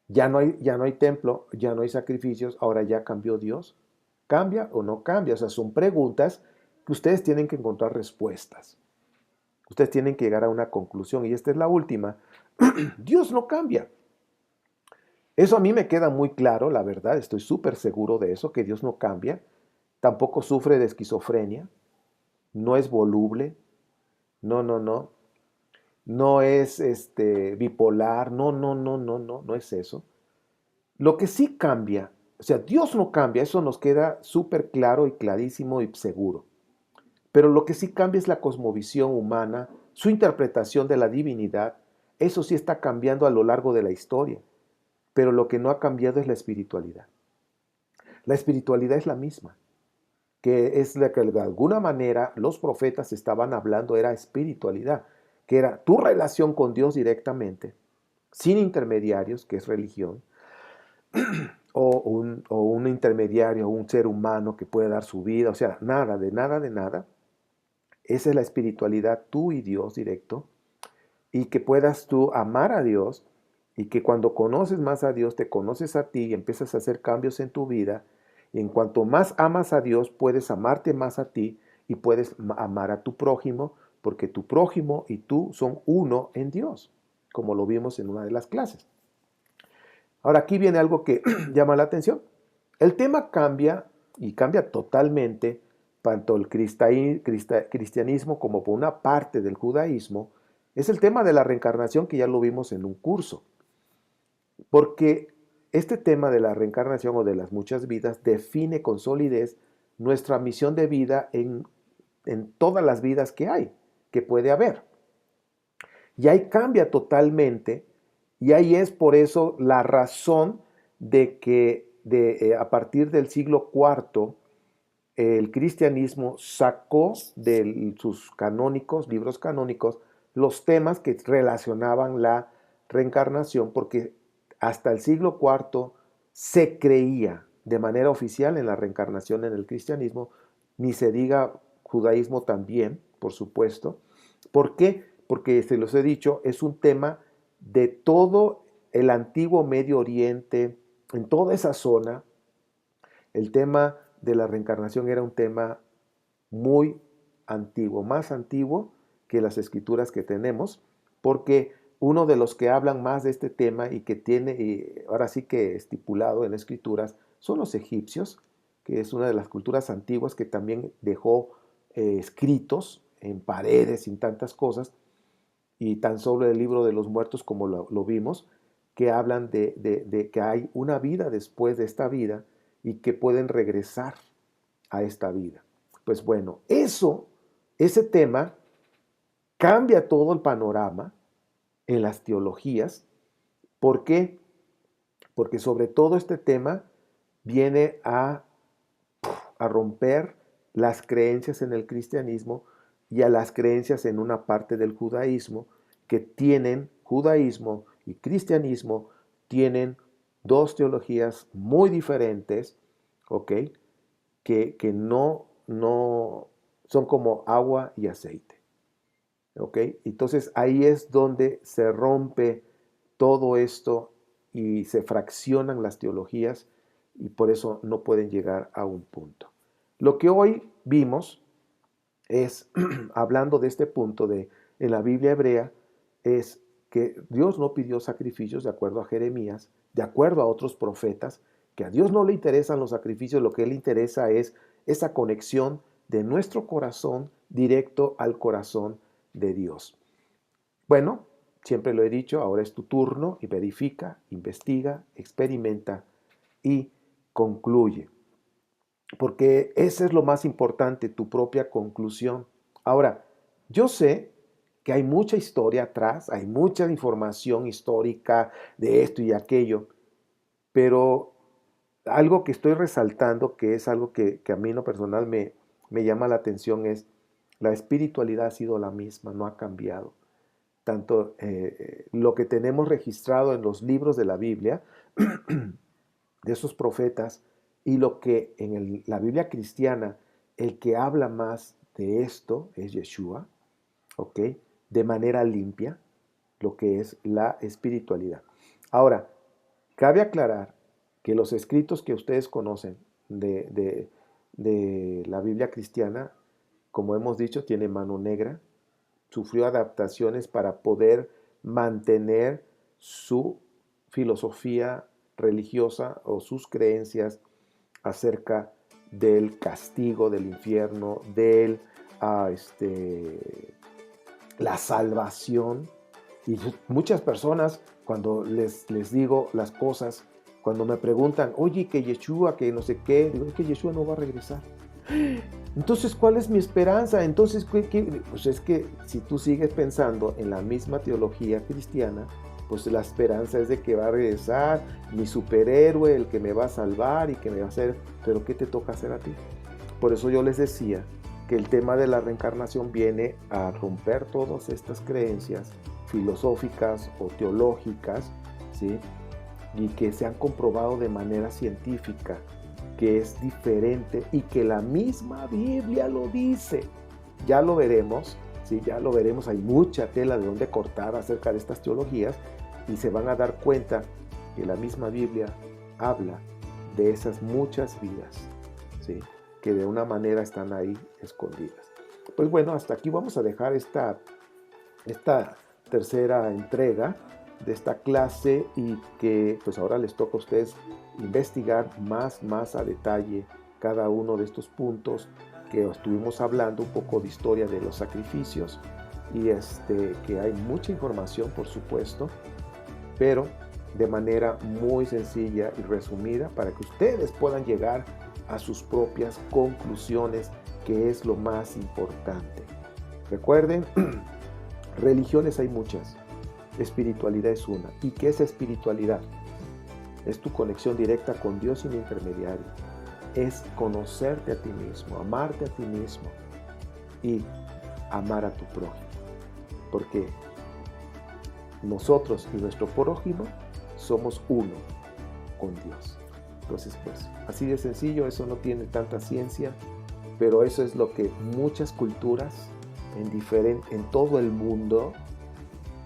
ya no hay templo, ya no hay sacrificios, ahora ya cambió Dios. ¿Cambia o no cambia? O sea, son preguntas que ustedes tienen que encontrar respuestas. Ustedes tienen que llegar a una conclusión y esta es la última. Dios no cambia. Eso a mí me queda muy claro, la verdad, estoy súper seguro de eso, que Dios no cambia. Tampoco sufre de esquizofrenia, no es voluble, no, no, no. No es bipolar, no, no, no, no, no, no es eso. Lo que sí cambia, o sea, Dios no cambia, eso nos queda súper claro y clarísimo y seguro. Pero lo que sí cambia es la cosmovisión humana, su interpretación de la divinidad, eso sí está cambiando a lo largo de la historia. Pero lo que no ha cambiado es la espiritualidad. La espiritualidad es la misma, que es la que de alguna manera los profetas estaban hablando, era espiritualidad, que era tu relación con Dios directamente, sin intermediarios, que es religión, o un intermediario, un ser humano que puede dar su vida, o sea, nada, de nada, de nada. Esa es la espiritualidad, tú y Dios directo, y que puedas tú amar a Dios, y que cuando conoces más a Dios, te conoces a ti y empiezas a hacer cambios en tu vida, y en cuanto más amas a Dios, puedes amarte más a ti y puedes amar a tu prójimo, porque tu prójimo y tú son uno en Dios, como lo vimos en una de las clases. Ahora aquí viene algo que llama la atención. El tema cambia y cambia totalmente tanto el cristianismo como por una parte del judaísmo. Es el tema de la reencarnación que ya lo vimos en un curso. Porque este tema de la reencarnación o de las muchas vidas define con solidez nuestra misión de vida en todas las vidas que puede haber. Y ahí cambia totalmente, y ahí es por eso la razón de que a partir del siglo IV el cristianismo sacó de sus canónicos, libros canónicos, los temas que relacionaban la reencarnación, porque hasta el siglo IV se creía de manera oficial en la reencarnación en el cristianismo, ni se diga judaísmo también, por supuesto. ¿Por qué? Porque, se los he dicho, es un tema de todo el antiguo Medio Oriente, en toda esa zona. El tema de la reencarnación era un tema muy antiguo, más antiguo que las escrituras que tenemos, porque uno de los que hablan más de este tema y que tiene, y ahora sí que estipulado en las escrituras, son los egipcios, que es una de las culturas antiguas que también dejó escritos en paredes, sin tantas cosas, y tan solo el libro de los muertos, como lo vimos, que hablan de que hay una vida después de esta vida y que pueden regresar a esta vida. Pues bueno, ese tema cambia todo el panorama en las teologías. ¿Por qué? Porque sobre todo este tema viene a romper las creencias en el cristianismo y a las creencias en una parte del judaísmo, que tienen judaísmo y cristianismo, tienen dos teologías muy diferentes, ¿ok? Que no son como agua y aceite, ¿ok? Entonces ahí es donde se rompe todo esto y se fraccionan las teologías y por eso no pueden llegar a un punto. Lo que hoy vimos es, hablando de este punto en la Biblia hebrea, es que Dios no pidió sacrificios de acuerdo a Jeremías, de acuerdo a otros profetas, que a Dios no le interesan los sacrificios, lo que le interesa es esa conexión de nuestro corazón directo al corazón de Dios. Bueno, siempre lo he dicho, ahora es tu turno y verifica, investiga, experimenta y concluye. Porque ese es lo más importante, tu propia conclusión. Ahora, yo sé que hay mucha historia atrás, hay mucha información histórica de esto y aquello, pero algo que estoy resaltando, que es algo que a mí en lo personal me llama la atención, es la espiritualidad ha sido la misma, no ha cambiado. Tanto lo que tenemos registrado en los libros de la Biblia, de esos profetas, y lo que en la Biblia cristiana, el que habla más de esto es Yeshua, ¿ok? De manera limpia, lo que es la espiritualidad. Ahora, cabe aclarar que los escritos que ustedes conocen de la Biblia cristiana, como hemos dicho, tiene mano negra, sufrió adaptaciones para poder mantener su filosofía religiosa o sus creencias acerca del castigo, del infierno, de la salvación. Y muchas personas, cuando les digo las cosas, cuando me preguntan, oye, que Yeshua, que no sé qué, digo, es que Yeshua no va a regresar. Entonces, ¿cuál es mi esperanza? Entonces, pues es que si tú sigues pensando en la misma teología cristiana, pues la esperanza es de que va a regresar mi superhéroe, el que me va a salvar y que me va a hacer, pero ¿qué te toca hacer a ti? Por eso yo les decía que el tema de la reencarnación viene a romper todas estas creencias filosóficas o teológicas, ¿sí? Y que se han comprobado de manera científica que es diferente y que la misma Biblia lo dice. Ya lo veremos, ¿sí? Ya lo veremos, hay mucha tela de donde cortar acerca de estas teologías y se van a dar cuenta que la misma Biblia habla de esas muchas vidas, ¿sí? Que de una manera están ahí escondidas. Pues bueno, hasta aquí vamos a dejar esta tercera entrega de esta clase y que pues ahora les toca a ustedes investigar más a detalle cada uno de estos puntos que estuvimos hablando, un poco de historia de los sacrificios y que hay mucha información por supuesto, pero de manera muy sencilla y resumida para que ustedes puedan llegar a sus propias conclusiones, que es lo más importante. Recuerden, religiones hay muchas, espiritualidad es una. ¿Y qué es espiritualidad? Es tu conexión directa con Dios sin intermediario. Es conocerte a ti mismo, amarte a ti mismo y amar a tu prójimo. Porque nosotros y nuestro prójimo somos uno con Dios. Entonces, pues, así de sencillo, eso no tiene tanta ciencia, pero eso es lo que muchas culturas en todo el mundo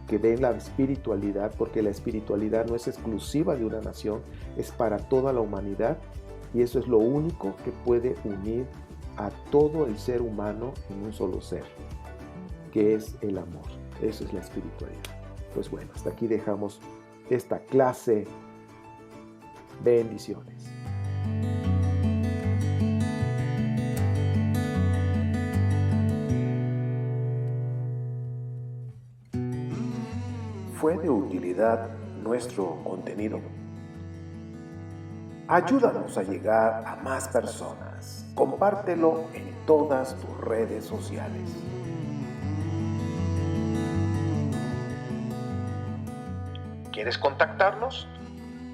que ven la espiritualidad, porque la espiritualidad no es exclusiva de una nación, es para toda la humanidad y eso es lo único que puede unir a todo el ser humano en un solo ser, que es el amor. Eso es la espiritualidad. Pues bueno, hasta aquí dejamos esta clase. Bendiciones. ¿Fue de utilidad nuestro contenido? Ayúdanos a llegar a más personas. Compártelo en todas tus redes sociales. ¿Quieres contactarnos?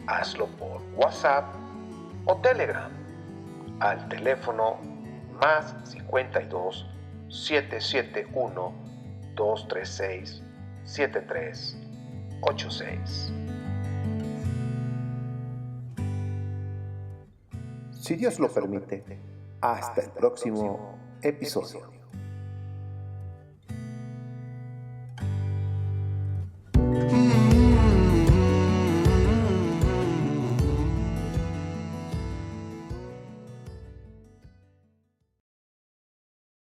Hazlo por WhatsApp o Telegram al teléfono más 52 771 236 7386. Si Dios lo permite, hasta el próximo episodio.